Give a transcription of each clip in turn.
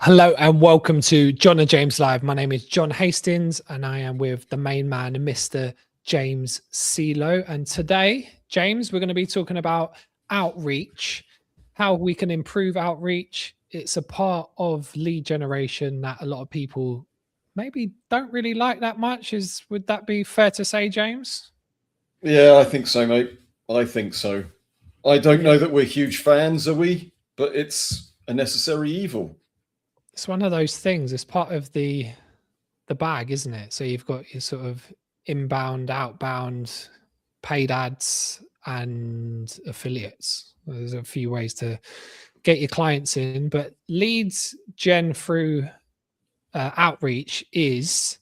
Hello and welcome to John and James Live. My name is John Hastings and I am with the main man, Mr. James Silo. And today, James, we're going to be talking about outreach, how we can improve outreach. It's a part of lead generation that a lot of people maybe don't really like that much. Would that be fair to say, James? Yeah, I think so, mate. I think so. I don't know that we're huge fans, are we? But it's a necessary evil. It's one of those things. It's part of the bag, isn't it? So you've got your sort of inbound, outbound, paid ads, and affiliates. There's a few ways to get your clients in, but leads gen through outreach it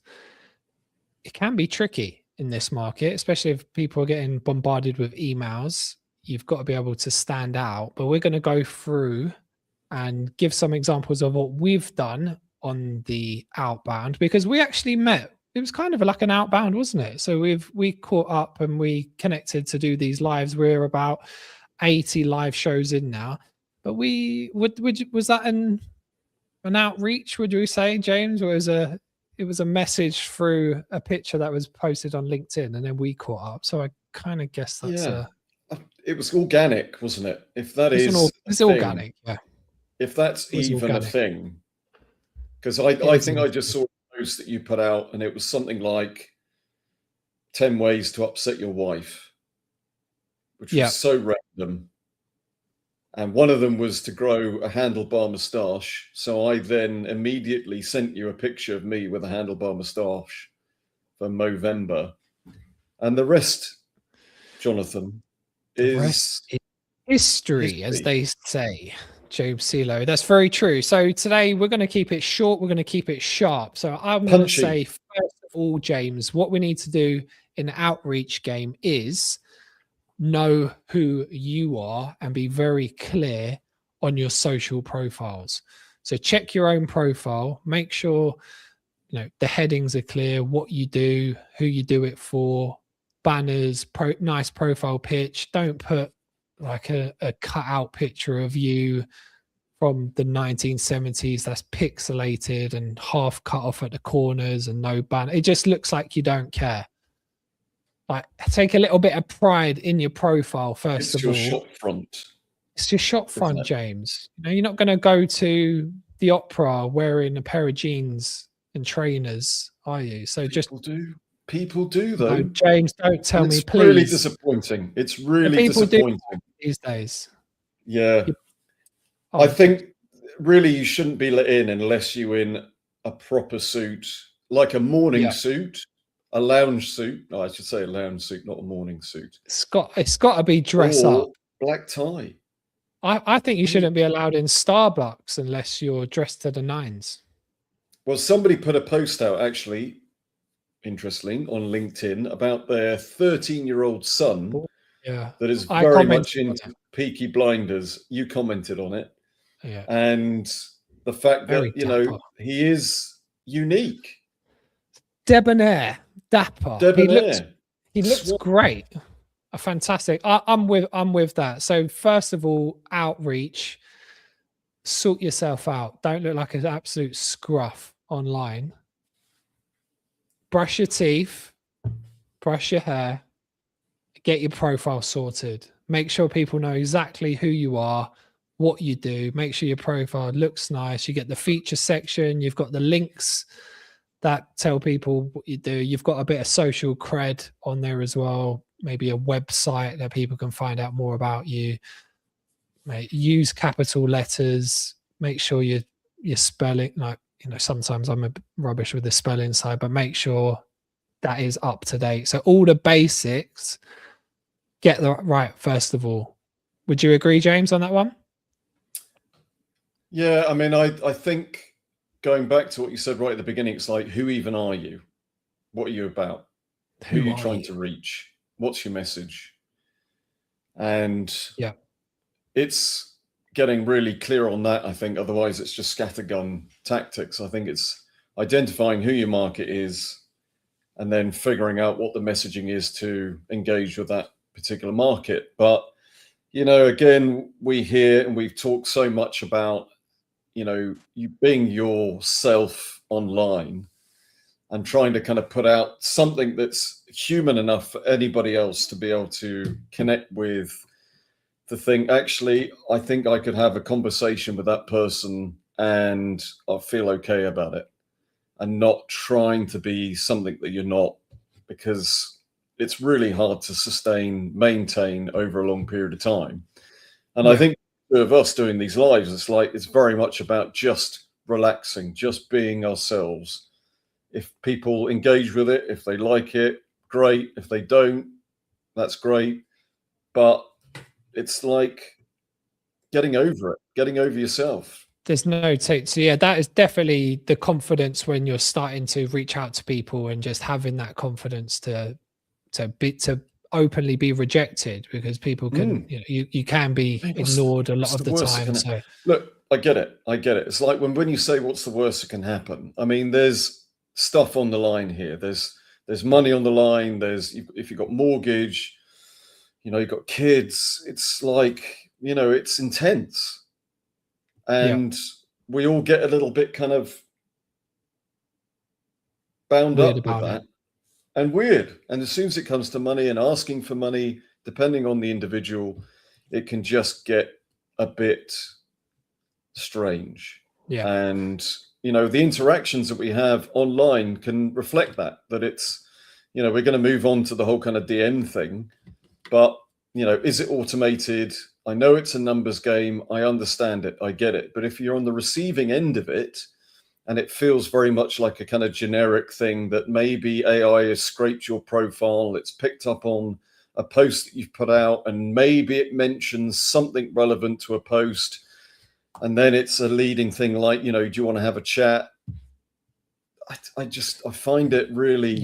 can be tricky in this market, especially if people are getting bombarded with emails. You've got to be able to stand out. But we're going to go through and give some examples of what we've done on the outbound, because we actually met. It was kind of like an outbound, wasn't it? So we caught up and we connected to do these lives. We're about 80 live shows in now. But was that an outreach, would you say, James? Or it was a message through a picture that was posted on LinkedIn and then we caught up. So I kind because that's it was organic, wasn't it? If that it's organic, yeah. If that's even organic. A thing, because I think I just saw a post that you put out and it was something like 10 ways to upset your wife, which was so random. And one of them was to grow a handlebar moustache. So I then immediately sent you a picture of me with a handlebar moustache for Movember. And the rest, Jonathan, is history, as they say. James Silo. That's very true. So today we're going to keep it short. We're going to keep it sharp. So I'm going to say, first of all, James, what we need to do in the outreach game is know who you are and be very clear on your social profiles. So check your own profile, make sure the headings are clear, what you do, who you do it for, banners, nice profile pitch. Don't put like a cut out picture of you from the 1970s that's pixelated and half cut off at the corners and no banner. It just looks like you don't care. Like, take a little bit of pride in your profile first of all. It's your shop front. It's your shop front, James. You're not going to go to the opera wearing a pair of jeans and trainers, are you? So People do though. No, James, don't tell me, please. It's really disappointing. It's really disappointing these days. Yeah. I think really you shouldn't be let in unless you're in a proper suit, like a morning suit, a lounge suit. No, I should say a lounge suit, not a morning suit. It's got to be dress up. Black tie. I think you shouldn't be allowed in Starbucks unless you're dressed to the nines. Well, somebody put a post out actually, interestingly, on LinkedIn about their 13-year-old son that is very much into Peaky Blinders. You commented on it. Yeah. And the fact that, he is unique. Debonair, dapper. He looks great. Fantastic. I'm with that. So first of all, outreach, sort yourself out. Don't look like an absolute scruff online. Brush your teeth, brush your hair, get your profile sorted. Make sure people know exactly who you are, what you do. Make sure your profile looks nice. You get the feature section. You've got the links that tell people what you do. You've got a bit of social cred on there as well. Maybe a website that people can find out more about you. Use capital letters. Make sure you're spelling, sometimes I'm a bit rubbish with the spelling side, but make sure that is up to date. So all the basics, get the right first of all. Would you agree, James, on that one? Yeah, I mean, I think going back to what you said right at the beginning, it's like, who even are you? What are you about? Who are you trying to reach? What's your message? And it's getting really clear on that, I think. Otherwise, it's just scattergun tactics. I think it's identifying who your market is and then figuring out what the messaging is to engage with that particular market. But, again, we hear and we've talked so much about, you being yourself online and trying to kind of put out something that's human enough for anybody else to be able to connect with the thing. Actually, I think I could have a conversation with that person and I feel okay about it, and not trying to be something that you're not, because it's really hard to maintain over a long period of time. And I think of us doing these lives, it's very much about just relaxing, just being ourselves. If people engage with it, if they like it, great. If they don't, that's great. But it's like getting over yourself. There's no take. So yeah, that is definitely the confidence when you're starting to reach out to people and just having that confidence to openly be rejected, because people can, you can be ignored a lot of the time. So look, I get it. It's like when you say, what's the worst that can happen? I mean, there's stuff on the line here. There's money on the line. If you've got mortgage, you've got kids. It's like, it's intense. And we all get a little bit kind of bound up with that. And weird. And as soon as it comes to money and asking for money, depending on the individual, it can just get a bit strange. Yeah. And, the interactions that we have online can reflect that it's, we're going to move on to the whole kind of DM thing. But, is it automated? I know it's a numbers game. I understand it. I get it. But if you're on the receiving end of it, and it feels very much like a kind of generic thing that maybe AI has scraped your profile, it's picked up on a post that you've put out, and maybe it mentions something relevant to a post, and then it's a leading thing like, do you want to have a chat? I find it really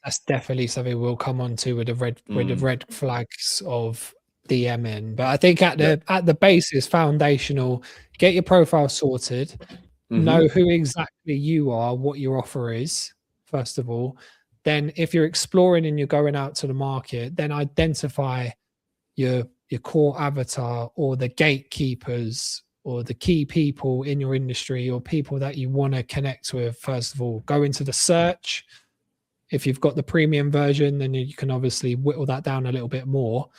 that's definitely something we'll come on to with the red flags of DMing. But I think at the basis, foundational, get your profile sorted, know who exactly you are, what your offer is, first of all. Then if you're exploring and you're going out to the market, then identify your core avatar, or the gatekeepers, or the key people in your industry, or people that you want to connect with. First of all, go into the search. If you've got the premium version, then you can obviously whittle that down a little bit more.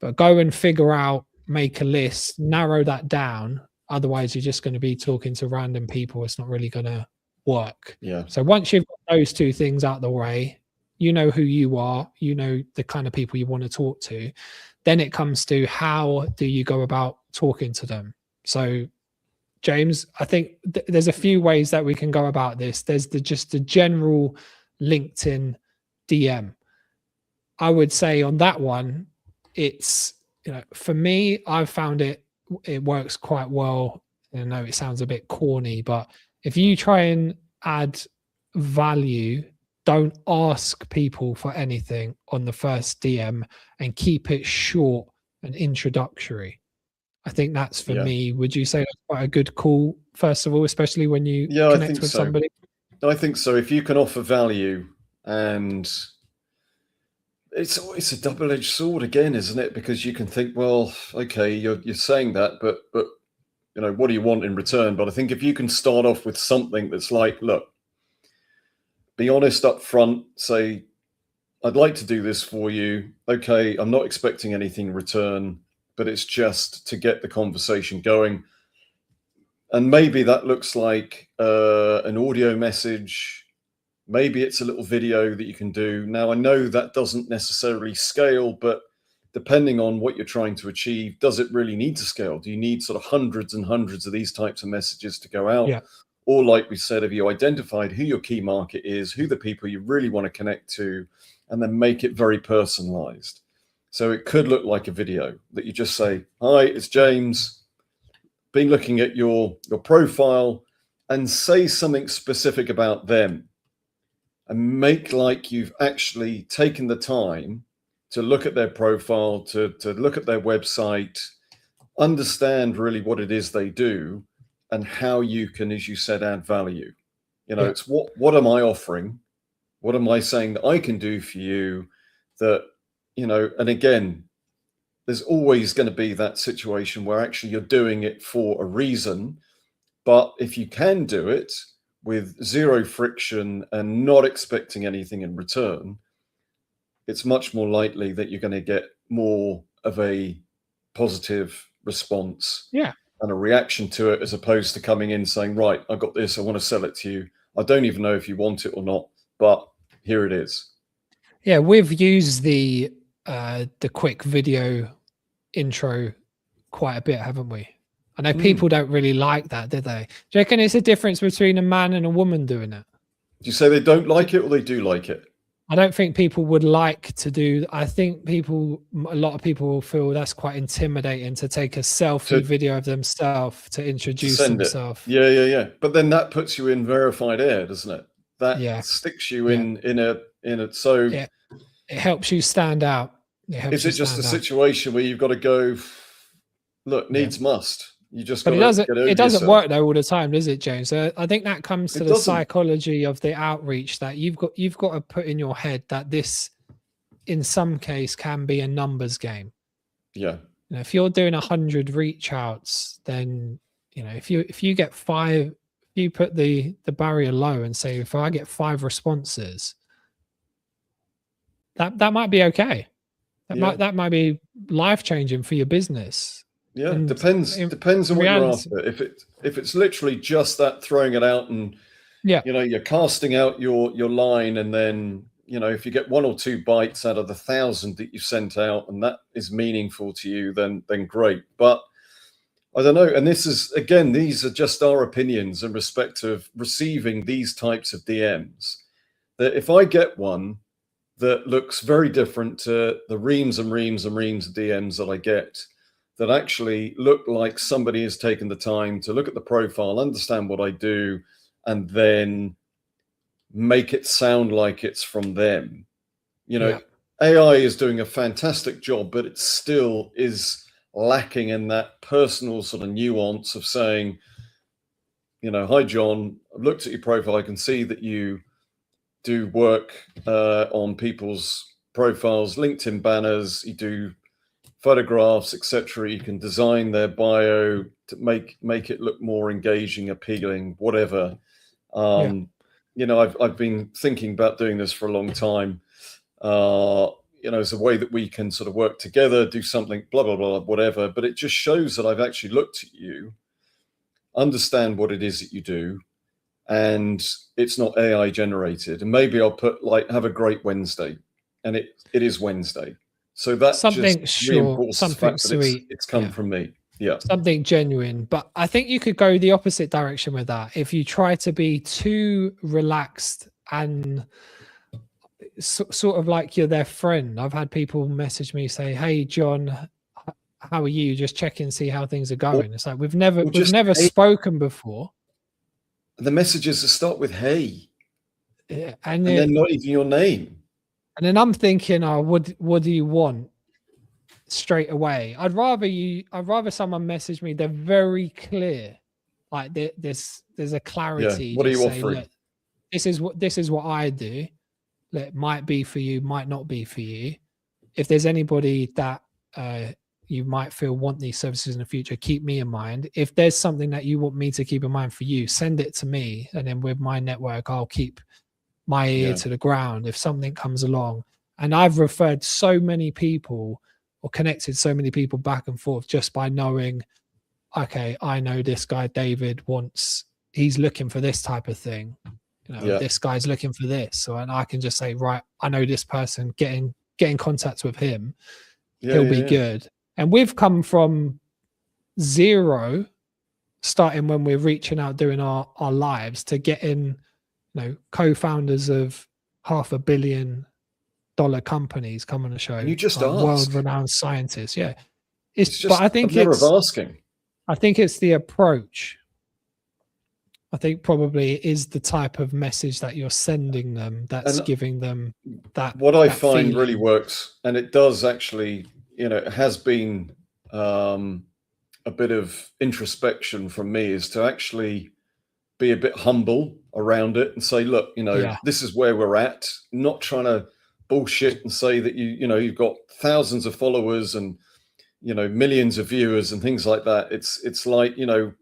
But go and figure out, make a list, narrow that down. Otherwise, you're just going to be talking to random people. It's not really going to work. Yeah. So once you've got those two things out the way, you know who you are, you know the kind of people you want to talk to. Then it comes to, how do you go about talking to them? So, James, I think there's a few ways that we can go about this. There's just the general LinkedIn DM. I would say on that one, it's, for me, I've found it works quite well. I know it sounds a bit corny, but if you try and add value, don't ask people for anything on the first DM, and keep it short and introductory. I think that's for me. Would you say that's quite a good call, first of all, especially when you connect with somebody? I think so. If you can offer value, and it's a double-edged sword again, isn't it? Because you can think, well, okay, you're saying that, but what do you want in return? But I think if you can start off with something that's like, look, be honest up front, say, I'd like to do this for you. Okay, I'm not expecting anything in return, but it's just to get the conversation going. And maybe that looks like an audio message. Maybe it's a little video that you can do. Now, I know that doesn't necessarily scale, but depending on what you're trying to achieve, does it really need to scale? Do you need sort of hundreds and hundreds of these types of messages to go out? Yeah. Or like we said, have you identified who your key market is, who the people you really want to connect to, and then make it very personalized? So it could look like a video that you just say, hi, it's James. Been looking at your profile, and say something specific about them, and make like you've actually taken the time to look at their profile, to look at their website, understand really what it is they do, and how you can, as you said, add value. It's what am I offering? What am I saying that I can do for you that, and again, there's always going to be that situation where actually you're doing it for a reason. But if you can do it with zero friction and not expecting anything in return, it's much more likely that you're going to get more of a positive response and a reaction to it, as opposed to coming in saying, right, I got this, I want to sell it to you. I don't even know if you want it or not, but here it is. Yeah, we've used the quick video intro quite a bit, haven't we? I know people don't really like that, do they? Do you reckon it's a difference between a man and a woman doing it? Do you say they don't like it or they do like it? I don't think people would like to do. I think a lot of people will feel that's quite intimidating to take a selfie video of themselves to introduce themselves. Yeah. But then that puts you in verified air, doesn't it? That sticks you in it. So it helps you stand out. Is it just a situation where you've got to go, look, needs must? You just got to it doesn't work though all the time, does it, James? So I think that comes to the psychology of the outreach, that you've got to put in your head that this, in some case, can be a numbers game. Yeah. You know, if you're doing 100 reach outs, then if you get 5, you put the barrier low and say, if I get 5 responses, that might be okay. That might be life changing for your business. Yeah, depends on what you're after. If it's literally just that, throwing it out, and you're casting out your line, and then if you get 1 or 2 bites out of the 1,000 that you sent out, and that is meaningful to you, then great. But I don't know. And this is, again, these are just our opinions in respect of receiving these types of DMs. That if I get one that looks very different to the reams and reams and reams of DMs that I get, that actually look like somebody has taken the time to look at the profile, understand what I do, and then make it sound like it's from them. AI is doing a fantastic job, but it still is lacking in that personal sort of nuance of saying, hi, John, I've looked at your profile. I can see that you do work on people's profiles, LinkedIn banners, you do photographs, etc. You can design their bio to make it look more engaging, appealing, whatever. I've been thinking about doing this for a long time. As a way that we can sort of work together, do something, blah, blah, blah, whatever. But it just shows that I've actually looked at you, understand what it is that you do, and it's not AI generated. And maybe I'll put have a great Wednesday, and it is Wednesday. So that's something short, something sweet. It's come from me. Yeah. Something genuine. But I think you could go the opposite direction with that. If you try to be too relaxed and sort of like you're their friend. I've had people message me, say, hey, John, how are you? Just check in, see how things are going. It's like, we've never spoken before. The messages that start with, hey. Yeah, and then not even your name. And then I'm thinking, what do you want straight away? I'd rather someone message me. They're very clear. Like there's a clarity. Yeah. What are you offering? Look, this is what I do. It might be for you, might not be for you. If there's anybody that you might feel want these services in the future, keep me in mind. If there's something that you want me to keep in mind for you, send it to me. And then with my network, I'll keep my ear to the ground if something comes along. And I've referred so many people or connected so many people back and forth just by knowing, okay, I know this guy, David, he's looking for this type of thing. This guy's looking for this. So, and I can just say, right, I know this person, get in contact with him. He'll be good. And we've come from zero, starting when we're reaching out, doing our lives, to getting, co-founders of $500 million companies come on the show. You just world-renowned scientists. Yeah. But I think asking. I think it's the approach. I think probably it is the type of message that you're sending them that's giving them that. What I find feeling really works, and it does actually, it has been a bit of introspection from me, is to actually be a bit humble around it and say, look, this is where we're at. Not trying to bullshit and say that you've got thousands of followers and you know, millions of viewers and things like that. It's like, you know,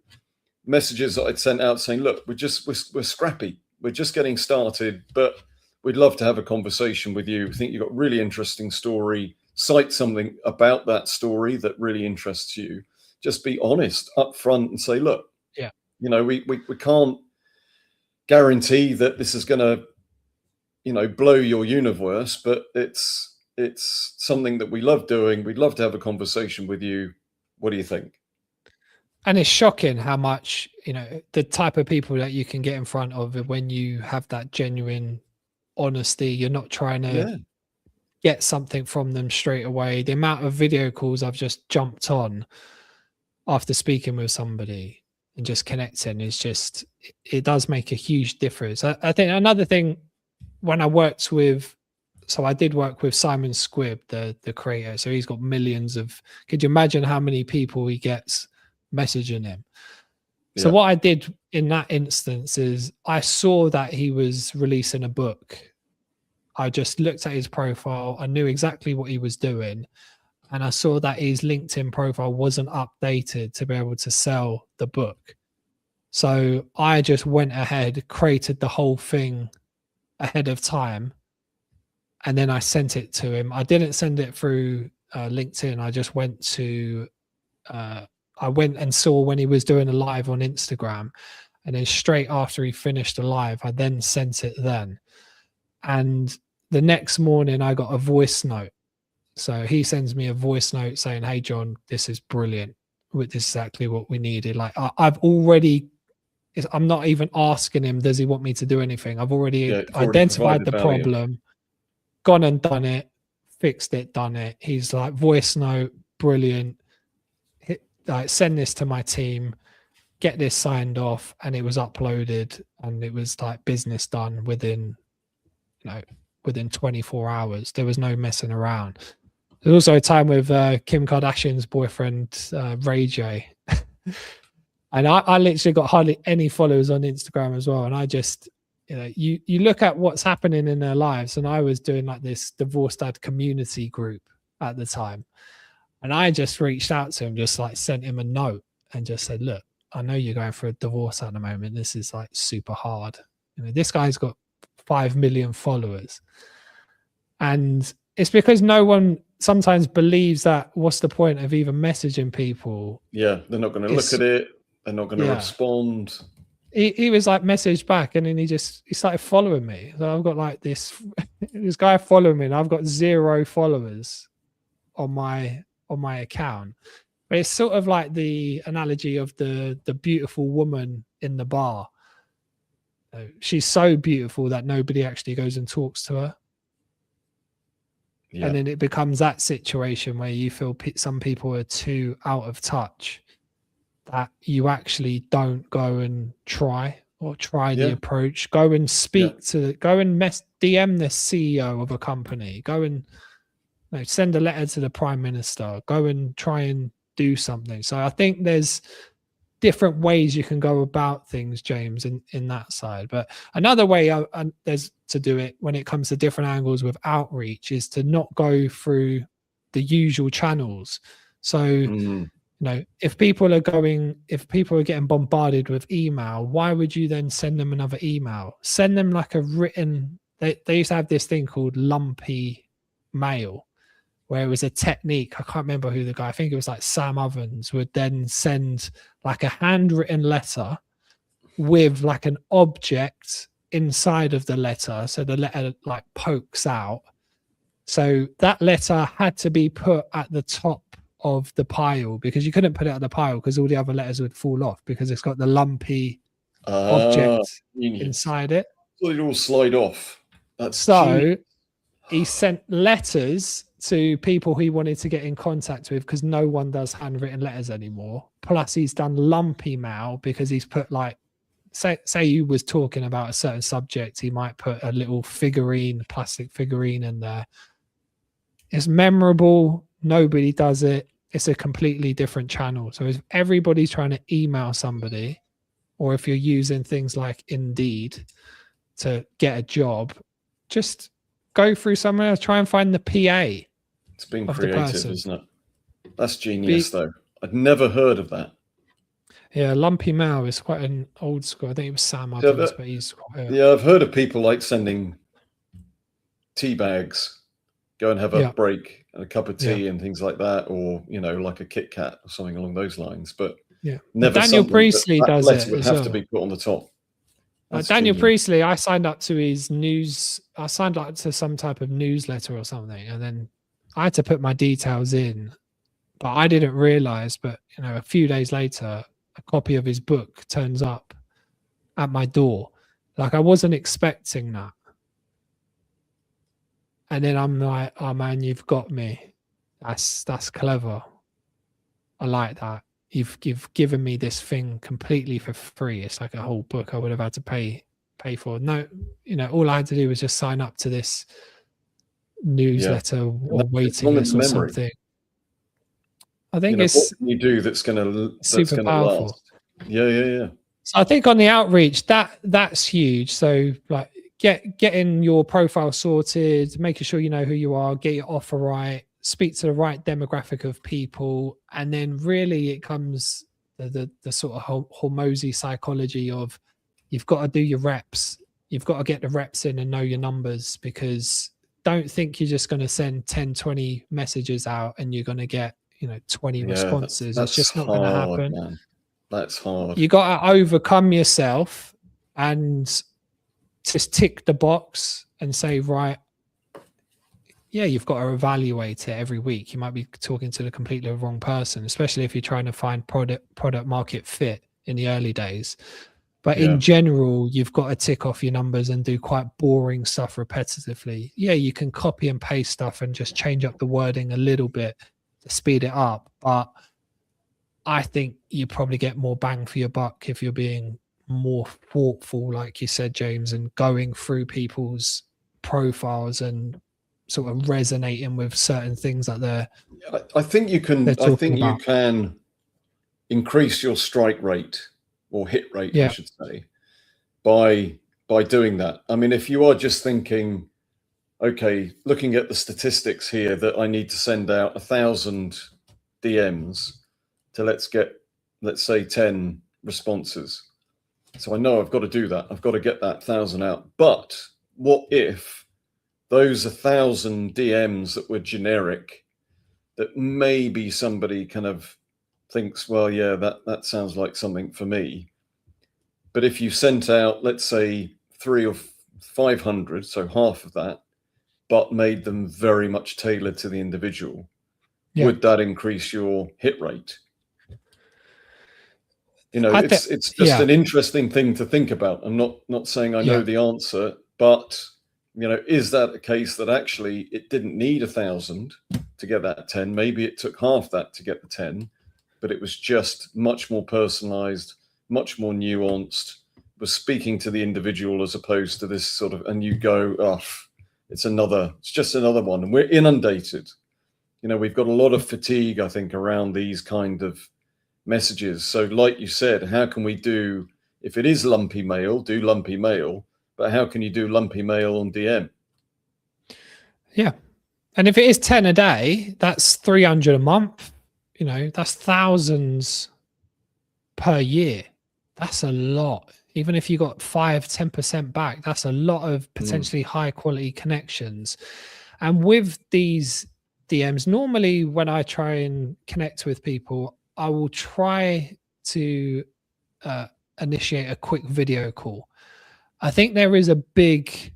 messages that I'd sent out saying, look, we're scrappy. We're just getting started, but we'd love to have a conversation with you. We think you've got a really interesting story. Cite something about that story that really interests you. Just be honest up front and say, look, yeah, you know, we can't guarantee that this is going to, you know, blow your universe, but it's something that we love doing. We'd love to have a conversation with you. What do you think? And it's shocking how much, you know, the type of people that you can get in front of when you have that genuine honesty. You're not trying to get something from them straight away. The amount of video calls I've just jumped on after speaking with somebody and just connecting is just, it does make a huge difference. I think another thing, when I worked with, so I did work with Simon Squibb, the creator. So he's got millions of, could you imagine how many people he gets messaging him? So what I did in that instance is I saw that he was releasing a book. I just looked at his profile. I knew exactly what he was doing. And I saw that his LinkedIn profile wasn't updated to be able to sell the book. So I just went ahead, created the whole thing ahead of time, and then I sent it to him. I didn't send it through LinkedIn. I just went to, I went and saw when he was doing a live on Instagram, and then straight after he finished the live, I then sent it then. And the next morning I got a voice note. So he sends me a voice note saying, hey, John, this is brilliant. This is exactly what we needed. Like I've already, I'm not even asking him, does he want me to do anything? I've already identified the problem, gone and done it, fixed it, done it. He's like, voice note, brilliant. Like, send this to my team, get this signed off. And it was uploaded, and it was like business done within, you know, within 24 hours. There was no messing around. There's also a time with Kim Kardashian's boyfriend, Ray J. And I literally got hardly any followers on Instagram as well. And I just, you know, you look at what's happening in their lives. And I was doing like this divorced dad community group at the time. And I just reached out to him, just like sent him a note and just said, look, I know you're going for a divorce at the moment. This is like super hard. You know, this guy's got 5 million followers. And it's because no one sometimes believes that what's the point of even messaging people? Yeah, they're not going to look at it. They're not going to respond. He was like messaged back, and then he started following me. So I've got like this guy following me, and I've got 0 followers on my account. But it's sort of like the analogy of the beautiful woman in the bar. She's so beautiful that nobody actually goes and talks to her. Yeah. And then it becomes that situation where you feel some people are too out of touch that you actually don't go and try the approach. Go and speak to, go and DM the CEO of a company. Go and send a letter to the Prime Minister. Go and try and do something. So I think there's different ways you can go about things, James, in that side. But another way there's to do it when it comes to different angles with outreach is to not go through the usual channels. So, you know, if people are getting bombarded with email, why would you then send them another email? Send them like a written, they used to have this thing called lumpy mail, where it was a technique. I can't remember who the guy, I think it was like Sam Ovens, would then send like a handwritten letter with like an object inside of the letter. So the letter like pokes out. So that letter had to be put at the top of the pile, because you couldn't put it at the pile because all the other letters would fall off because it's got the lumpy object inside it. So they all slide off. He sent letters to people he wanted to get in contact with, because no one does handwritten letters anymore. Plus he's done lumpy mail because he's put like, say you was talking about a certain subject, he might put a little figurine, plastic figurine in there. It's memorable. Nobody does it. It's a completely different channel. So if everybody's trying to email somebody, or if you're using things like Indeed to get a job, just go through somewhere else, try and find the PA. It's being creative, isn't it? That's genius, though. I'd never heard of that. Yeah, Lumpy Mail is quite an old school. I think it was Sam Evans, but he's quite yeah, I've heard of people like sending tea bags, go and have a break and a cup of tea and things like that, or like a Kit Kat or something along those lines. But never Daniel Priestley does it. Would have to be put on the top. Daniel Priestley, I signed up to his news. I signed up to some type of newsletter or something, and then I had to put my details in, but I didn't realize. But a few days later, a copy of his book turns up at my door. Like, I wasn't expecting that. And then I'm like, oh man, you've got me. That's clever. I like that. You've given me this thing completely for free. It's like a whole book I would have had to pay for. No, all I had to do was just sign up to this newsletter or waiting list or something. I think it's what can you do that's gonna powerful. Last? Yeah. So I think on the outreach, that's huge. So like getting your profile sorted, making sure you know who you are, get your offer right, speak to the right demographic of people, and then really it comes the sort of Hormozy psychology of you've got to do your reps. You've got to get the reps in and know your numbers, because don't think you're just going to send 10, 20 messages out and you're going to get 20 responses. It's just not going to happen. Man. That's hard. You got to overcome yourself and just tick the box and say, right, yeah, you've got to evaluate it every week. You might be talking to the completely wrong person, especially if you're trying to find product market fit in the early days. But in general, you've got to tick off your numbers and do quite boring stuff repetitively. Yeah, you can copy and paste stuff and just change up the wording a little bit to speed it up. But I think you probably get more bang for your buck if you're being more thoughtful, like you said, James, and going through people's profiles and sort of resonating with certain things that they're. I think you can. I think you can increase your strike rate or hit rate, I should say, by doing that. I mean, if you are just thinking, okay, looking at the statistics here, that I need to send out 1,000 DMs to let's say 10 responses. So I know I've got to do that. I've got to get that 1,000 out. But what if those 1,000 DMs that were generic, that maybe somebody kind of thinks, well, yeah, that sounds like something for me. But if you sent out, let's say 300 or 500, so half of that, but made them very much tailored to the individual, would that increase your hit rate? It's just an interesting thing to think about. I'm not saying I know the answer, but is that a case that actually it didn't need 1,000 to get that 10? Maybe it took half that to get the 10, but it was just much more personalized, much more nuanced, was speaking to the individual as opposed to this sort of, and you go, oh, it's just another one. And we're inundated. We've got a lot of fatigue, I think, around these kind of messages. So like you said, how can we do, if it is lumpy mail, do lumpy mail, but how can you do lumpy mail on DM? Yeah. And if it is 10 a day, that's 300 a month. That's thousands per year. That's a lot. Even if you got 5-10% back, that's a lot of potentially high quality connections. And with these DMs, normally when I try and connect with people, I will try to initiate a quick video call. I think there is a big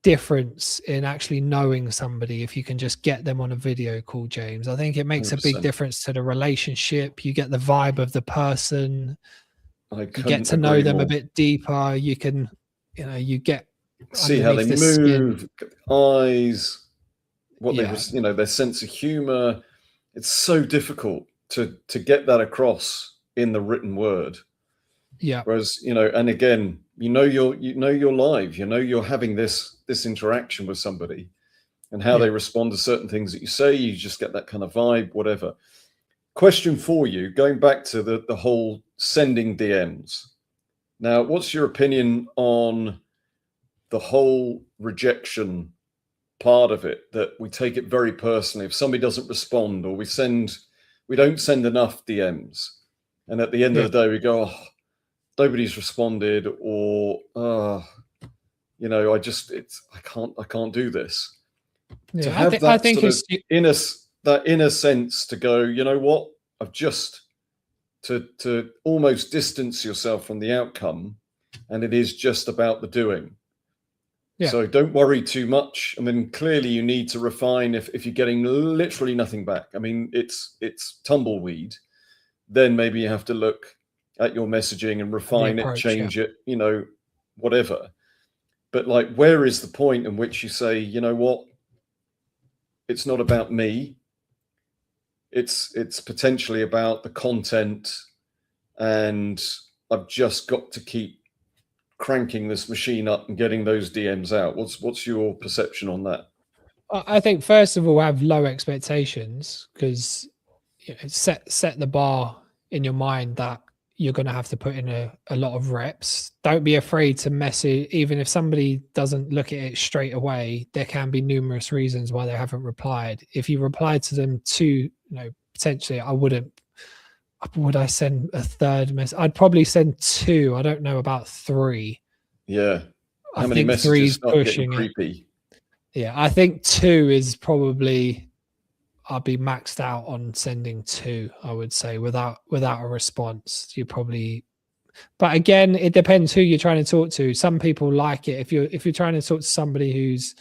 difference in actually knowing somebody if you can just get them on a video call, James. I think it makes 100%. A big difference to the relationship. You get the vibe of the person. You get to know them a bit deeper. You can, you get see how they move, eyes, what they, their sense of humor. It's so difficult to get that across in the written word. Yeah. Whereas, and again, you're live, you're having this interaction with somebody, and how they respond to certain things that you say, you just get that kind of vibe, whatever. Question for you, going back to the whole sending DMs. Now, what's your opinion on the whole rejection part of it, that we take it very personally. If somebody doesn't respond, or we don't send enough DMs, and at the end of the day we go, oh, nobody's responded, or you know, I can't do this. Yeah, to have I think it's that inner sense to go, you know what, I've just to almost distance yourself from the outcome, and it is just about the doing. Yeah. So don't worry too much. I mean, clearly you need to refine if you're getting literally nothing back. I mean, it's tumbleweed. Then maybe you have to look at your messaging and refine it, change it, you know, whatever. But like, where is the point in which you say, you know what, it's not about me. It's potentially about the content, and I've just got to keep cranking this machine up and getting those DMs out. What's your perception on that? I think first of all, have low expectations, because you know, set the bar in your mind that you're going to have to put in a lot of reps. Don't be afraid to message, even if somebody doesn't look at it straight away. There can be numerous reasons why they haven't replied. If you reply to them too, you know, potentially would I send a third message? I'd probably send 2. I don't know about 3. Yeah. How many messages start getting creepy? Yeah, I think 2 is probably, I'll be maxed out on sending 2, I would say, without a response. You probably, but again, it depends who you're trying to talk to. Some people like it. If you're trying to talk to somebody who's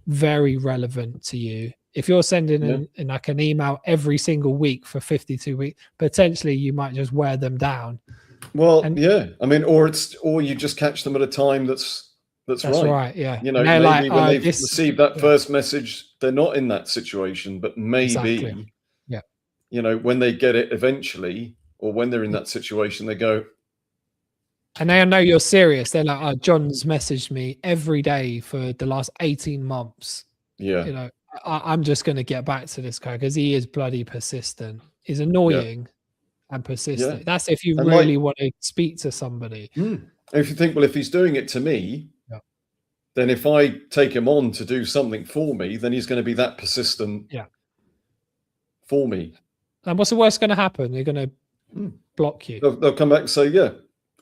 very relevant to you, if you're sending in like an email every single week for 52 weeks, potentially you might just wear them down. Well, yeah, I mean, or you just catch them at a time that's right. Yeah, you know, maybe like, when they've received that first message, they're not in that situation, but maybe, you know, when they get it eventually, or when they're in that situation, they go, and they know you're serious. They're like, oh, John's messaged me every day for the last 18 months. Yeah, you know, I'm just going to get back to this guy because he is bloody persistent. He's annoying and persistent. That's if you really want to speak to somebody. If you think, well, if he's doing it to me, then if I take him on to do something for me, then he's going to be that persistent for me. And what's the worst going to happen? They're going to block you. They'll come back and say,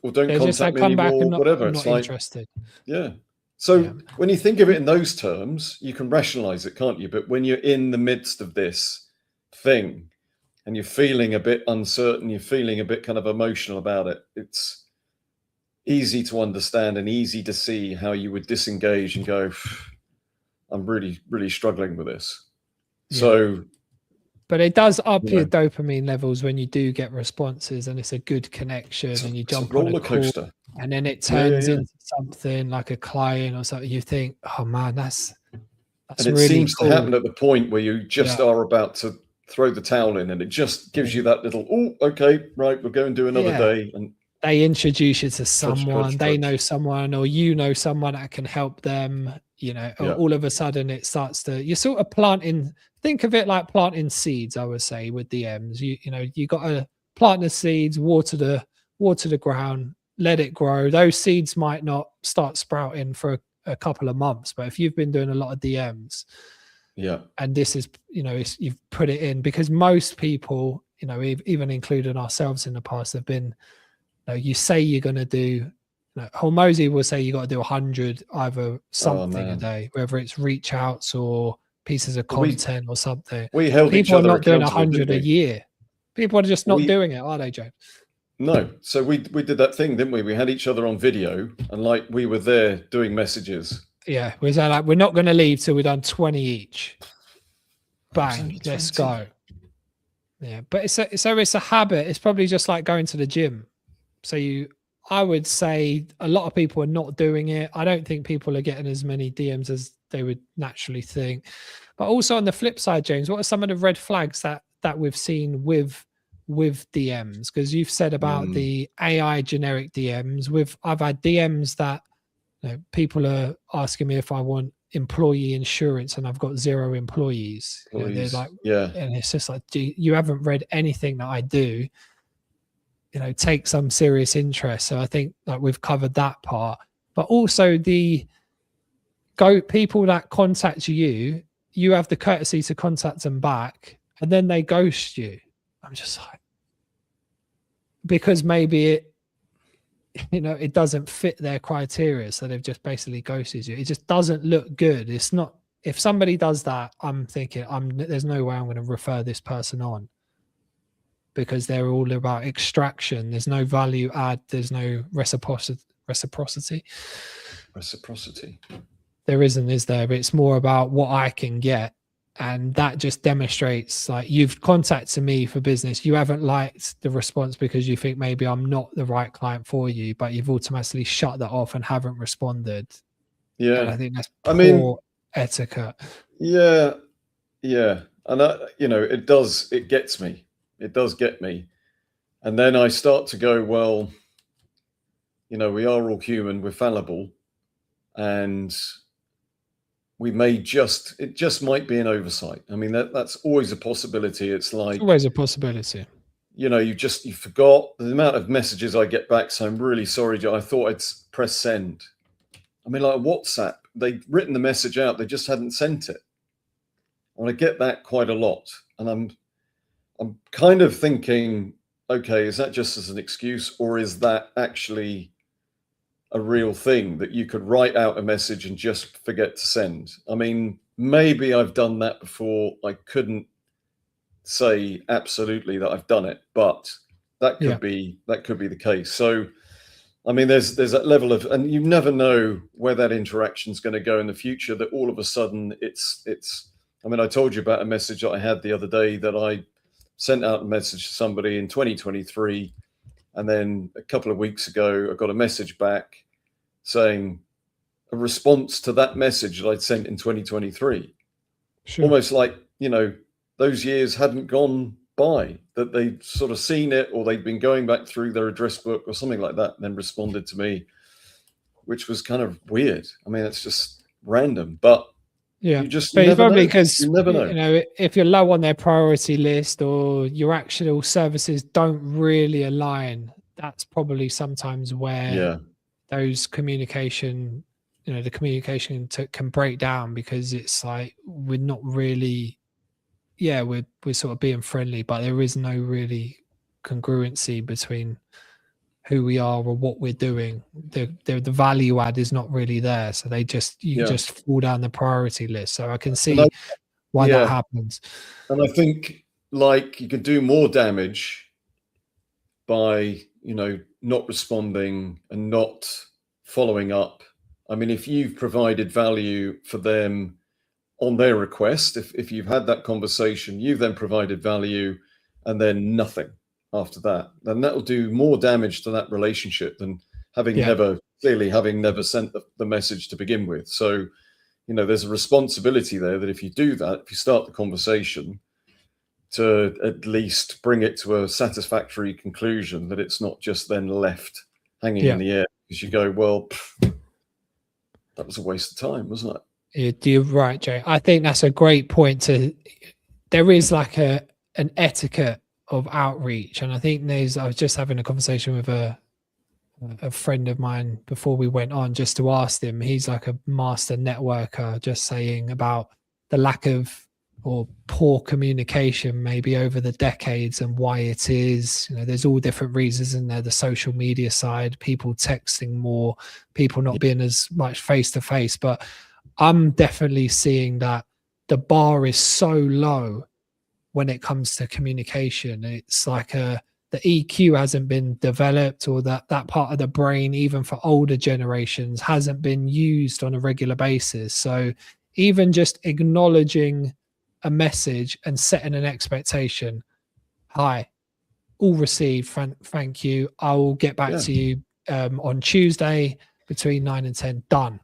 or don't contact me anymore, whatever. It's like, interested. Yeah. So when you think of it in those terms, you can rationalize it, can't you? But when you're in the midst of this thing and you're feeling a bit uncertain, you're feeling a bit kind of emotional about it, it's easy to understand and easy to see how you would disengage and go, I'm really, really struggling with this. So, but it does up your dopamine levels when you do get responses and it's a good connection and you jump on a call, and then it turns into something like a client or something. You think, oh man, that's and it really seems cool. to happen at the point where you just are about to throw the towel in, and it just gives you that little, okay, right, we'll go and do another day. And they introduce you to someone, they know someone, or you know someone that can help them, you know, all of a sudden it starts to, you're sort of planting, think of it like planting seeds, I would say, with DMs. You know, you got to plant the seeds, water the ground, let it grow. Those seeds might not start sprouting for a couple of months, but if you've been doing a lot of DMs, and this is, you know, you've put it in, because most people, you know, even including ourselves in the past, have been, you know, you say you're going to do, you know, Hormozy will say you got to do 100 either something a day, whether it's reach outs or pieces of content or something. We held people each other are not doing accountable, 100 a year. People are just not doing it, are they, Joe? No. So we did that thing, didn't we? We had each other on video, and like we were there doing messages. Yeah, we said like, we're not going to leave till we've done 20 each. Bang, let's go. Yeah, but it's a habit. It's probably just like going to the gym. So I would say a lot of people are not doing it. I don't think people are getting as many DMs as they would naturally think. But also on the flip side, James, what are some of the red flags that we've seen with DMs? Because you've said about the AI generic DMs. I've had DMs that, you know, people are asking me if I want employee insurance and I've got 0 employees. You know, they're like, and it's just like, you haven't read anything that I do. You know, take some serious interest. So I think like we've covered that part, but also the people that contact you, you have the courtesy to contact them back, and then they ghost you. I'm just like, because maybe it doesn't fit their criteria, so they've just basically ghosted you. It just doesn't look good. It's not. If somebody does that, I'm thinking, there's no way I'm going to refer this person on, because they're all about extraction. There's no value add. There's no reciprocity. There isn't, is there? But it's more about what I can get. And that just demonstrates, like, you've contacted me for business. You haven't liked the response because you think maybe I'm not the right client for you, but you've automatically shut that off and haven't responded. Yeah. And I think that's poor etiquette. Yeah. Yeah. And it gets me. It does get me. And then I start to go, well, we are all human, we're fallible, and it just might be an oversight. I mean, that's always a possibility. It's like, always a possibility. You forgot. The amount of messages I get back, so I'm really sorry, Joe, I thought I'd press send. I mean, like WhatsApp, they'd written the message out, they just hadn't sent it. And I get that quite a lot. And I'm kind of thinking, okay, is that just as an excuse, or is that actually a real thing that you could write out a message and just forget to send? I mean, maybe I've done that before. I couldn't say absolutely that I've done it, but that could be the case. So, I mean, there's that level of, and you never know where that interaction is going to go in the future, that all of a sudden it's, I mean, I told you about a message that I had the other day that I sent out a message to somebody in 2023. And then a couple of weeks ago, I got a message back saying a response to that message that I'd sent in 2023. Sure. Almost like, those years hadn't gone by, that they'd sort of seen it, or they'd been going back through their address book or something like that, and then responded to me, which was kind of weird. I mean, it's just random, but you just never know. Because you never know. If you're low on their priority list, or your actual services don't really align, that's probably sometimes where those communication, the communication can break down, because it's like, we're not really, we're sort of being friendly, but there is no really congruency between who we are or what we're doing. The value add is not really there, so you just fall down the priority list. So I can see why that happens. And I think, like, you can do more damage by not responding and not following up. I mean, if you've provided value for them on their request, if you've had that conversation, you've then provided value, and then nothing after that, then that'll do more damage to that relationship than having never sent the message to begin with. So, there's a responsibility there, that if you do that, if you start the conversation, to at least bring it to a satisfactory conclusion, that it's not just then left hanging in the air, because you go, well, that was a waste of time, wasn't it? You're right, Jay. I think that's a great point. There is like an etiquette of outreach, and I think I was just having a conversation with a friend of mine before we went on, just to ask him. He's like a master networker, just saying about the lack of or poor communication maybe over the decades, and why it is. There's all different reasons in there. The social media side, people texting more, people not being as much face to face. But I'm definitely seeing that the bar is so low when it comes to communication. It's like the EQ hasn't been developed, or that part of the brain, even for older generations, hasn't been used on a regular basis. So even just acknowledging a message and setting an expectation, hi, all received, thank you, I will get back to you on Tuesday between 9 and 10, done.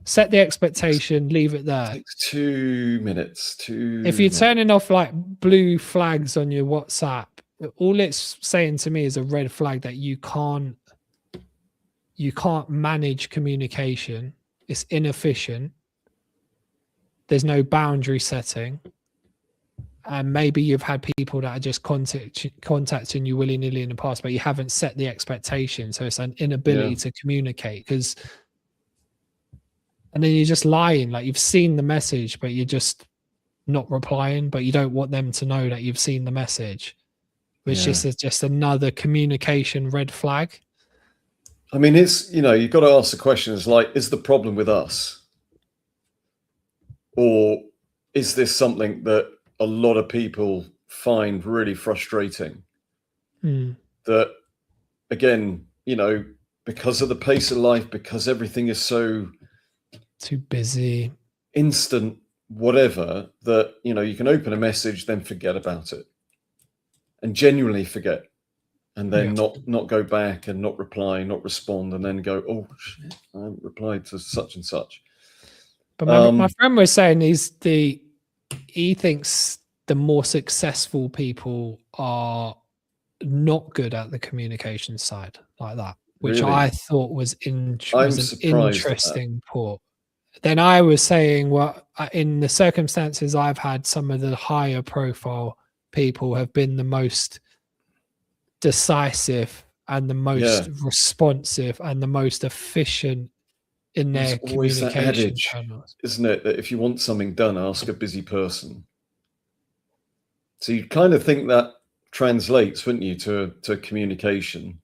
Set the expectation, leave it there. It takes 2 minutes. If you're turning off like blue flags on your WhatsApp, all it's saying to me is a red flag that you can't manage communication. It's inefficient. There's no boundary setting. And maybe you've had people that are just contacting you willy-nilly in the past, but you haven't set the expectation. So it's an inability to communicate, because and then you're just lying. Like you've seen the message, but you're just not replying, but you don't want them to know that you've seen the message, which is just another communication red flag. I mean, it's, you know, you've got to ask the question, is like, is the problem with us? Or is this something that a lot of people find really frustrating? That, again, you know, because of the pace of life, because everything is so too busy, instant, whatever, that, you know, you can open a message, then forget about it, and genuinely forget, and then not go back and not reply, not respond, and then go, oh shit, I haven't replied to such and such. But my friend was saying he thinks the more successful people are not good at the communication side like that, which really? I thought was an interesting point. Then I was saying, well, in the circumstances I've had, some of the higher profile people have been the most decisive and the most responsive and the most efficient in their communication channels. Isn't it, that if you want something done, ask a busy person? So you kind of think that translates, wouldn't you, to communication?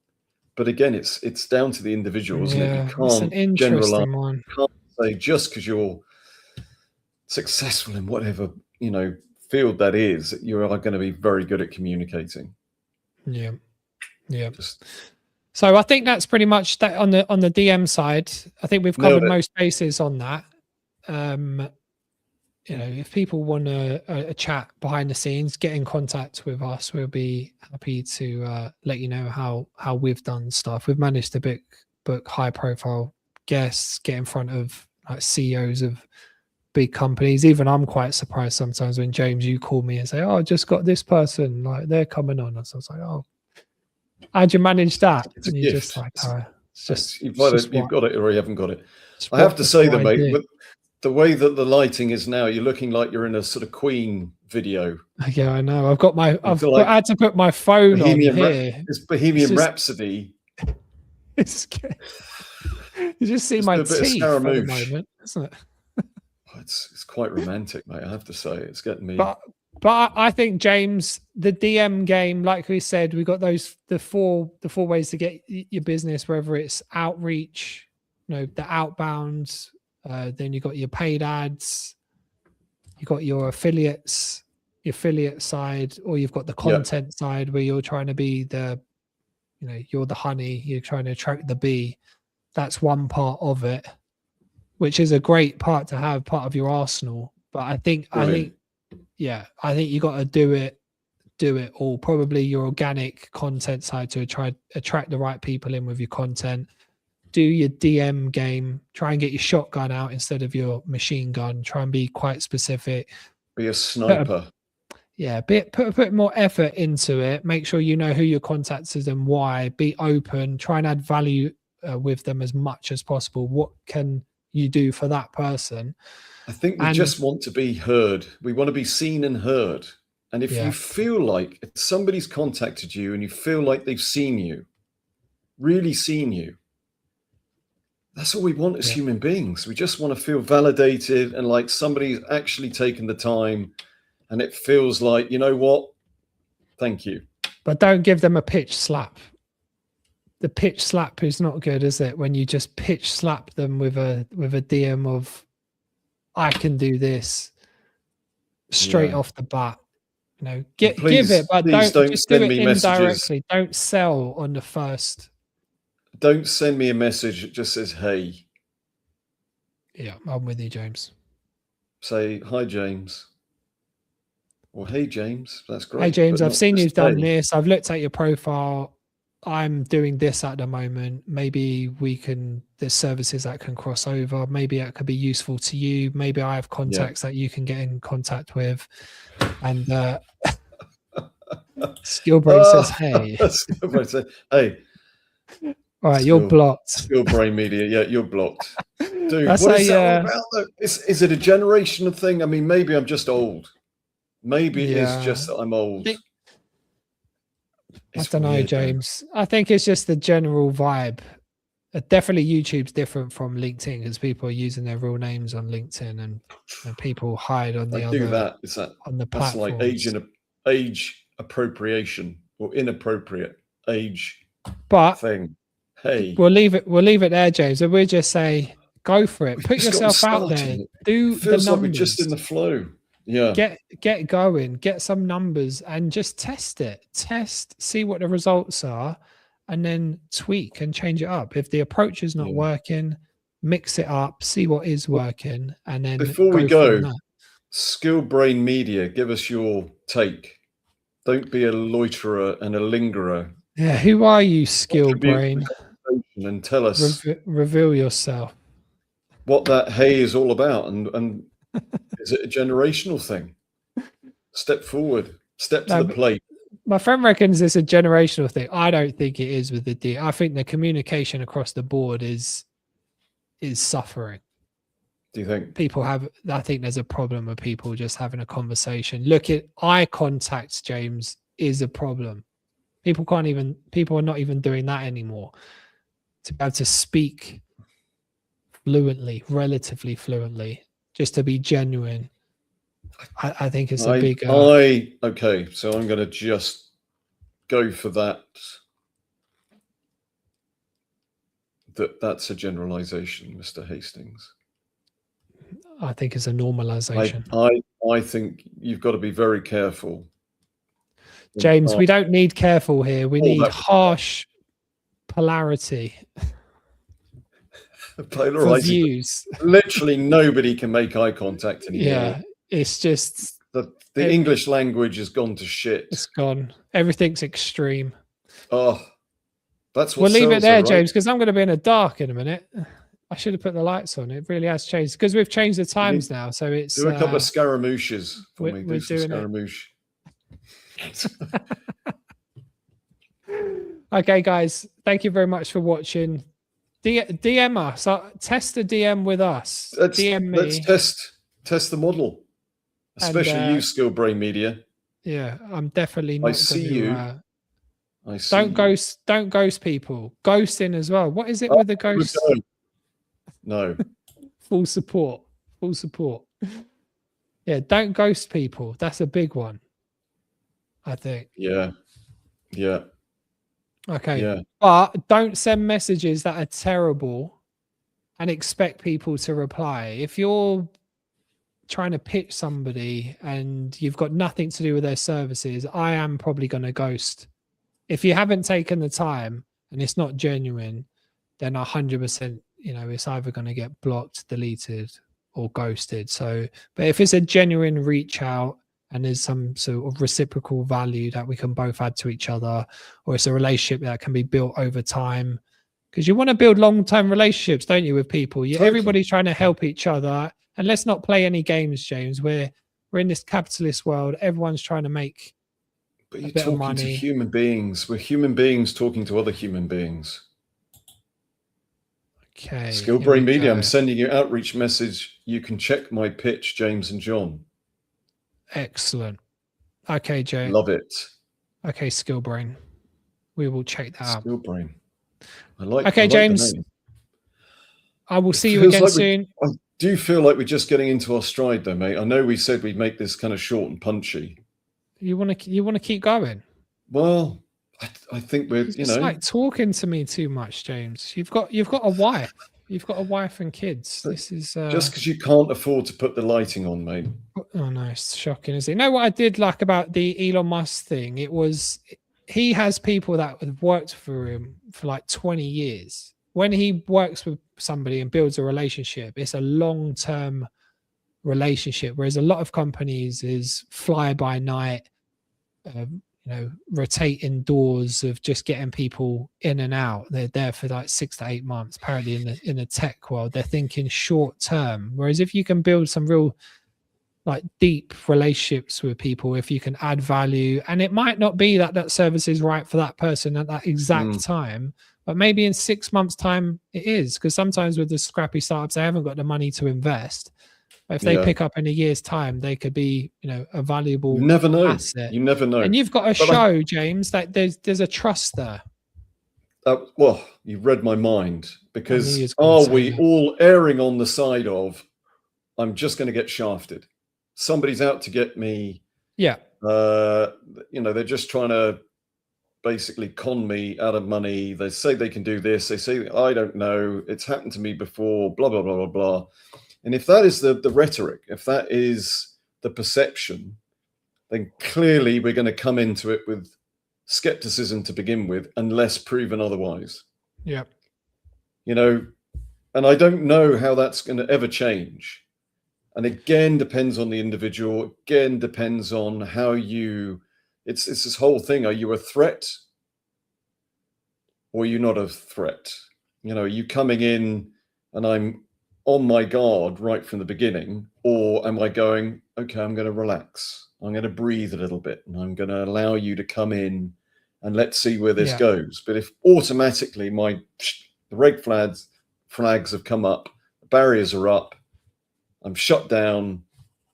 But again, it's down to the individual, isn't it? You can't generalize. You can't say just because you're successful in whatever, you know, field that is, you are going to be very good at communicating. Yeah. So I think that's pretty much that on the DM side. I think we've covered most bases on that. You know, if people want a chat behind the scenes, get in contact with us. We'll be happy to let you know how we've done stuff. We've managed to book high profile guests, get in front of like CEOs of big companies. Even I'm quite surprised sometimes when, James, you call me and say, oh, I just got this person, like they're coming on. So I was like, oh, how'd you manage that? It's a gift. Just like, oh, it's just you've got it or you haven't got it. I have to say though, mate, with the way that the lighting is now, you're looking like you're in a sort of Queen video. Yeah, I know. I had to put my phone on here. It's Bohemian Rhapsody. You just see my teeth for the moment, isn't it? It's quite romantic, mate. I have to say, it's getting me. But I think, James, the DM game, like we said, we got the four ways to get your business, whether it's outreach, you know, the outbound, then you got your paid ads, you got your affiliates, your affiliate side, or you've got the content side where you're trying to be you're the honey, you're trying to attract the bee. That's one part of it, which is a great part to have, part of your arsenal. But I think you got to do it all. Probably your organic content side to try attract the right people in with your content. Do your DM game. Try and get your shotgun out instead of your machine gun. Try and be quite specific. Be a sniper. Put more effort into it. Make sure you know who your contact is and why. Be open. Try and add value with them as much as possible. What can you do for that person? I think we just want to be heard. We want to be seen and heard. And if you feel like somebody's contacted you and you feel like they've seen you, really seen you, that's all we want as human beings. We just want to feel validated and like somebody's actually taken the time, and it feels like, you know what? Thank you. But don't give them a pitch slap. The pitch slap is not good, is it? When you just pitch slap them with a DM of, I can do this straight off the bat. You know, give it, but don't just do it indirectly. Messages. Don't sell on the first. Don't send me a message that just says, hey. Yeah, I'm with you, James. Say, hi, James. Or, hey, James. That's great. Hey, James, I've seen you've done this. I've looked at your profile. I'm doing this at the moment. Maybe there's services that can cross over. Maybe it could be useful to you. Maybe I have contacts that you can get in contact with. And Skillbrain says, hey. Skillbrain says, hey. All right, you're blocked. Skillbrain Media, you're blocked. Dude, what is that all about though? Is it a generational thing? I mean, maybe I'm just old. Maybe it's just that I'm old. I don't know, James. I think it's just the general vibe. definitely YouTube's different from LinkedIn because people are using their real names on LinkedIn, and people hide on the do that. Is that on the that's platforms. like age appropriation or inappropriate age But thing. Hey, we'll leave it there, James, and we'll just say go for it. Put yourself out there. Do it feels the like numbers. we're just in the flow. Yeah. Get going, get some numbers, and just test it. See what the results are, and then tweak and change it up. If the approach is not working, mix it up, see what is working, and then before we go, Skill Brain Media, give us your take. Don't be a loiterer and a lingerer. Yeah, who are you, Skill Brain? And tell us. Reveal yourself. What that hay is all about, and is it a generational thing? Step forward, step to the plate. My friend reckons it's a generational thing. I don't think it is with the D. I think the communication across the board is suffering. Do you think people have? I think there's a problem with people just having a conversation. Look at eye contact, James, is a problem. People are not even doing that anymore. To be able to speak fluently, relatively fluently, just to be genuine. I think it's a big. Okay, so I'm going to just go for that. That's a generalization, Mr. Hastings. I think it's a normalization. I think you've got to be very careful. James, we don't need careful here. We need harsh polarity. Polarizing views. Literally nobody can make eye contact anymore. Yeah, it's just the English language has gone to shit. It's gone. Everything's extreme. Oh, that's what. We'll leave it there, James, because I'm going to be in the dark in a minute. I should have put the lights on. It really has changed because we've changed the times now. So it's do a couple of Scaramouches for me. We're doing Scaramouche. Okay, guys, thank you very much for watching. DM us. Test the DM with us. DM me. Let's test the model, especially you, Skill Brain Media. Yeah, I'm definitely not. I see you. I see. Don't ghost people. Ghosting as well. What is it with the ghost? No. Full support. Yeah, don't ghost people. That's a big one, I think. Yeah. Okay. Yeah. But don't send messages that are terrible and expect people to reply. If you're trying to pitch somebody and you've got nothing to do with their services, I am probably going to ghost. If you haven't taken the time and it's not genuine, then 100%, it's either going to get blocked, deleted, or ghosted. So, but if it's a genuine reach out and there's some sort of reciprocal value that we can both add to each other, or it's a relationship that can be built over time, because you want to build long-term relationships, don't you, with people? Totally. Everybody's trying to help each other, and let's not play any games, James. We're in this capitalist world. Everyone's trying to make a bit of money. To human beings. We're human beings talking to other human beings. Okay. Skill Brain Media, I'm sending you outreach message. You can check my pitch, James and John. Excellent. Okay, Jay. Love it. Okay, Skill Brain. We will check that out. Skill Brain. I like. Okay, James. I will see you again soon. I do feel like we're just getting into our stride, though, mate. I know we said we'd make this kind of short and punchy. You want to keep going? Well, I think we're. It's like talking to me too much, James. You've got a wife. You've got a wife and kids. This is just because you can't afford to put the lighting on, mate. Oh no, it's shocking, isn't it? You know what I did like about the Elon Musk thing? It was he has people that have worked for him for like 20 years. When he works with somebody and builds a relationship, it's a long-term relationship. Whereas a lot of companies is fly by night, rotating doors of just getting people in and out. They're there for like 6 to 8 months. Apparently in the tech world, they're thinking short term. Whereas if you can build some real like deep relationships with people, if you can add value, and it might not be that service is right for that person at that exact time, but maybe in 6 months time it is, because sometimes with the scrappy startups, they haven't got the money to invest. But if they pick up in a year's time, they could be, a valuable asset. You never know. And you've got to show, James, that there's a trust there. Well, you've read my mind, because gonna are say we that. all erring on the side of, I'm just going to get shafted? Somebody's out to get me. Yeah. They're just trying to basically con me out of money. They say they can do this. They say, I don't know. It's happened to me before, blah, blah, blah, blah, blah. And if that is the rhetoric, if that is the perception, then clearly we're going to come into it with skepticism to begin with, unless proven otherwise. Yeah. And I don't know how that's going to ever change. And again, depends on the individual. Again, depends on how it's this whole thing. Are you a threat, or are you not a threat? Are you coming in and I'm on my guard right from the beginning, or am I going, okay, I'm going to relax. I'm going to breathe a little bit, and I'm going to allow you to come in and let's see where this goes. But if automatically the red flags have come up, the barriers are up, I'm shut down.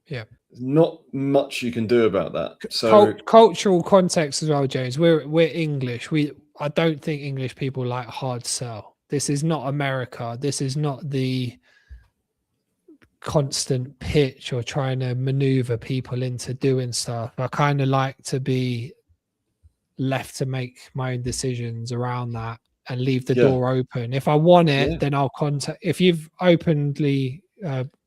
Yeah. There's not much you can do about that. So cultural context as well, James. We're English. I don't think English people like hard sell. This is not America. This is not the constant pitch or trying to maneuver people into doing stuff. I kind of like to be left to make my own decisions around that and leave the door open. If I want it, then I'll contact. If you've openly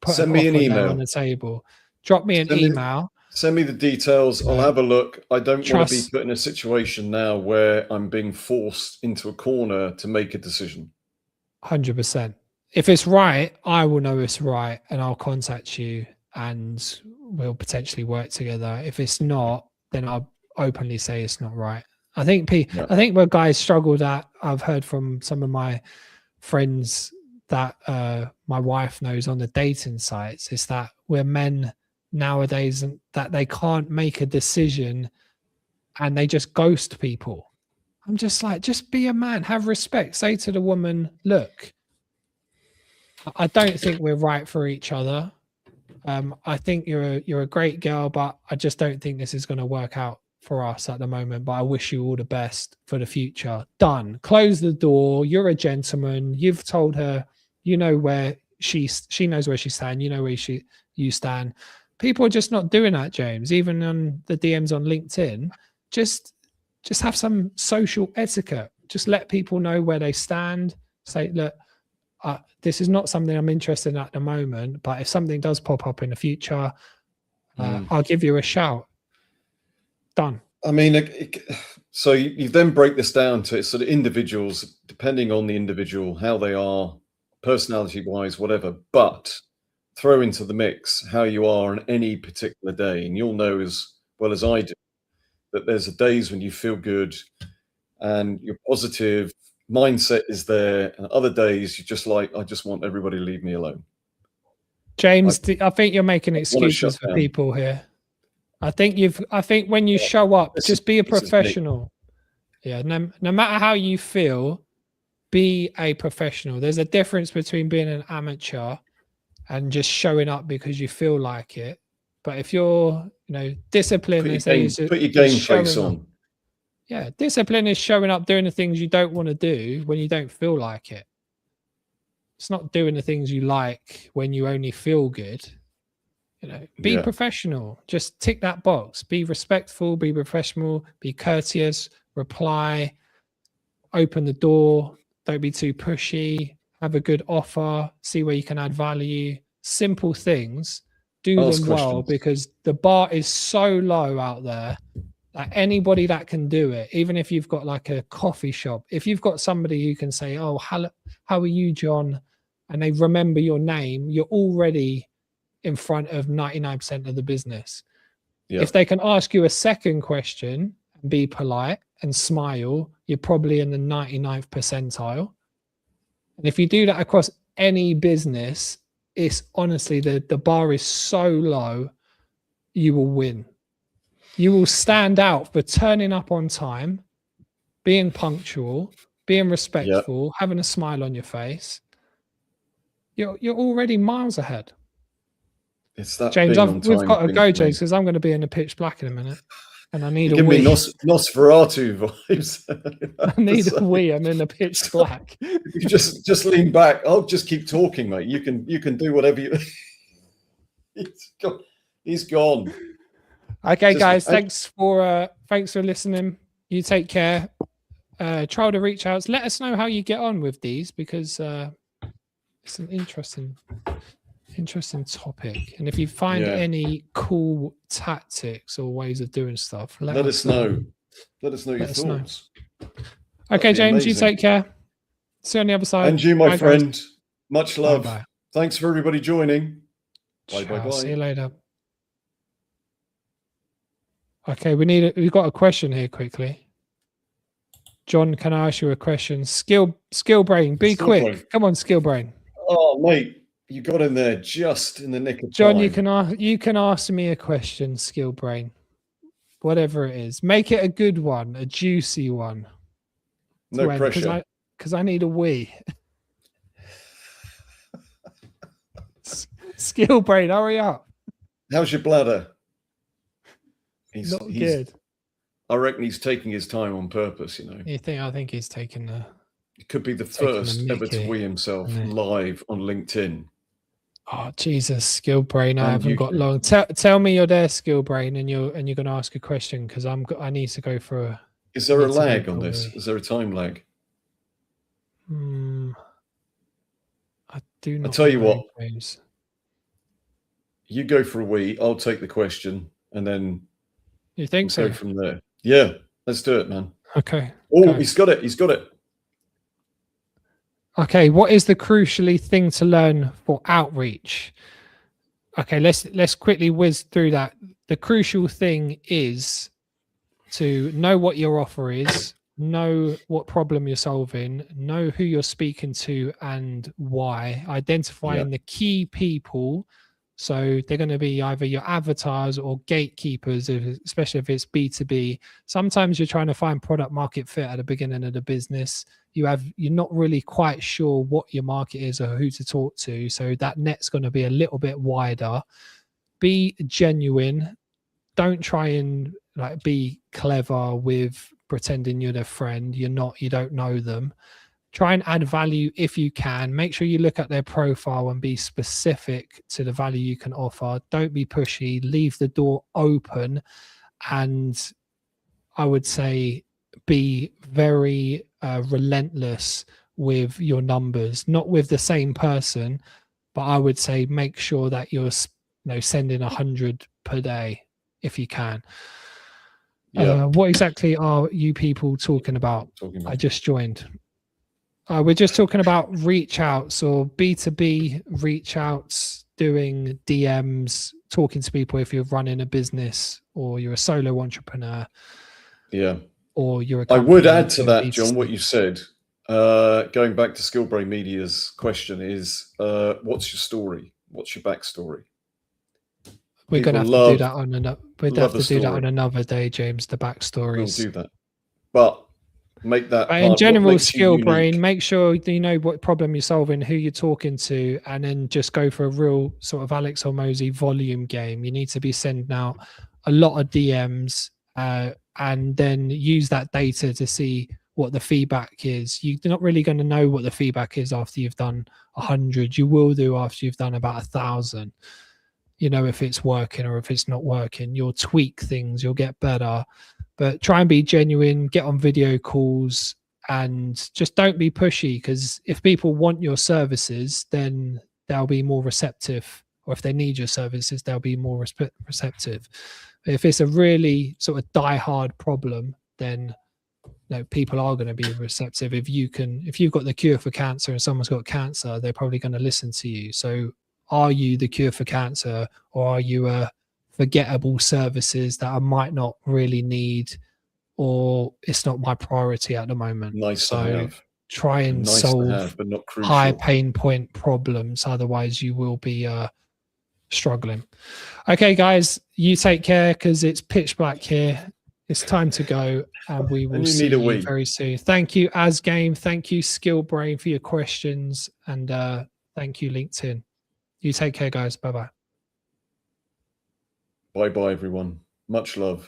put send me an email on the table, drop me an email. Send me the details. I'll have a look. I don't want to be put in a situation now where I'm being forced into a corner to make a decision. 100%. If it's right, I will know it's right, and I'll contact you, and we'll potentially work together. If it's not, then I'll openly say it's not right. I think where guys struggled at, I've heard from some of my friends that my wife knows on the dating sites, is that we're men nowadays and that they can't make a decision and they just ghost people. I'm just like, just be a man, have respect, say to the woman, look, I don't think we're right for each other. I think you're a great girl, but I just don't think this is going to work out for us at the moment. But I wish you all the best for the future. Done. Close the door. You're a gentleman. You've told her, you know where she knows where she stands. You know where you stand. People are just not doing that, James. Even on the DMs on LinkedIn, just have some social etiquette. Just let people know where they stand. Say, look, this is not something I'm interested in at the moment, but if something does pop up in the future, I'll give you a shout. Done. I mean, so you then break this down to sort of individuals, depending on the individual, how they are, personality-wise, whatever, but throw into the mix how you are on any particular day. And you'll know as well as I do that there's days when you feel good and you're positive, mindset is there, and other days you're just like, I just want everybody to leave me alone. James, I think you're making excuses for people here. I think when you show up, just be a professional. Yeah, no matter how you feel, be a professional. There's a difference between being an amateur and just showing up because you feel like it. But if you're, discipline, put your game face on. Yeah, discipline is showing up, doing the things you don't want to do when you don't feel like it. It's not doing the things you like when you only feel good. Be professional. Just tick that box. Be respectful, be professional, be courteous, reply, open the door. Don't be too pushy. Have a good offer. See where you can add value. Simple things. Do them well, because the bar is so low out there. Like anybody that can do it, even if you've got like a coffee shop, if you've got somebody who can say, oh, how are you, John? And they remember your name, you're already in front of 99% of the business. Yeah. If they can ask you a second question and be polite and smile, you're probably in the 99th percentile. And if you do that across any business, it's honestly, the bar is so low, you will win. You will stand out for turning up on time, being punctual, being respectful, having a smile on your face. You're already miles ahead. It's that James, we've got to go, James, because I'm going to be in the pitch black in a minute. And I need you a wee. Give me Nosferatu vibes. I need a wee. I'm in the pitch black. You just lean back. I'll just keep talking, mate. You can do whatever you. He's gone. Okay, guys. Thanks for listening. You take care. Try to reach out. Let us know how you get on with these, because it's an interesting topic. And if you find any cool tactics or ways of doing stuff, let us know. Let us know your thoughts. Okay, James, you take care. See you on the other side. And you, my friend. Guys. Much love. Bye-bye. Thanks for everybody joining. Bye. See you later. Okay, we've got a question here quickly. John, can I ask you a question? Skill brain, be quick. Brain. Come on, skill brain. Oh, mate, you got in there just in the nick of John, time. you can ask me a question, skill brain. Whatever it is. Make it a good one, a juicy one. No pressure. Because I need a wee. Skill brain, hurry up. How's your bladder? Not good. I reckon he's taking his time on purpose, you know. I think he's taking the... It could be the first ever to wee himself live on LinkedIn. Oh, Jesus, skill brain. I haven't got long. Tell me you're there, skill brain, and you're going to ask a question, because I need to go for a... Is there a lag on this? Is there a time lag? I do not. I'll tell you what. Games. You go for a wee, I'll take the question, and then... You think so? Go from there. Yeah, let's do it, man. Okay. Oh, he's got it. He's got it. Okay, what is the crucially thing to learn for outreach? Okay, let's quickly whiz through that. The crucial thing is to know what your offer is, know what problem you're solving, know who you're speaking to and why, identifying the key people. So they're going to be either your avatars or gatekeepers, especially if it's B2B. Sometimes you're trying to find product market fit at the beginning of the business. You're not really quite sure what your market is or who to talk to. So that net's going to be a little bit wider. Be genuine. Don't try and be clever with pretending you're their friend. You're not, you don't know them. Try and add value if you can. Make sure you look at their profile and be specific to the value you can offer. Don't be pushy. Leave the door open. And I would say be very relentless with your numbers, not with the same person, but I would say make sure that you're sending 100 per day if you can. What exactly are you people talking about? I just joined. We're just talking about reach outs or B2B reach outs, doing DMs, talking to people if you're running a business or you're a solo entrepreneur. Yeah. Or you're I would add to that, John, what you said, going back to Skillbrain Media's question is, what's your story? What's your backstory? We're going to have to do that on another. We'd have to do that on another day, James. The backstories. We'll do that, but make that. In general, skill brain. Make sure you know what problem you're solving, who you're talking to, and then just go for a real sort of Alex Hormozi volume game. You need to be sending out a lot of DMs, and then use that data to see what the feedback is. You're not really going to know what the feedback is after you've done 100. You will do after you've done about 1,000. You know if it's working or if it's not working. You'll tweak things. You'll get better. But try and be genuine, get on video calls, and just don't be pushy, because if people want your services, then they'll be more receptive. Or if they need your services, they'll be more receptive. But if it's a really sort of die-hard problem, then people are going to be receptive. If you've got the cure for cancer and someone's got cancer, they're probably going to listen to you. So are you the cure for cancer, or are you a forgettable services that I might not really need, or it's not my priority at the moment? Try and solve but not crucial. High pain point problems. Otherwise you will be struggling. Okay, guys, you take care, because it's pitch black here. It's time to go, and we will see you very soon. Thank you, Asgame. Thank you, Skillbrain, for your questions, and thank you, LinkedIn. You take care, guys. Bye-bye. Bye-bye, everyone. Much love.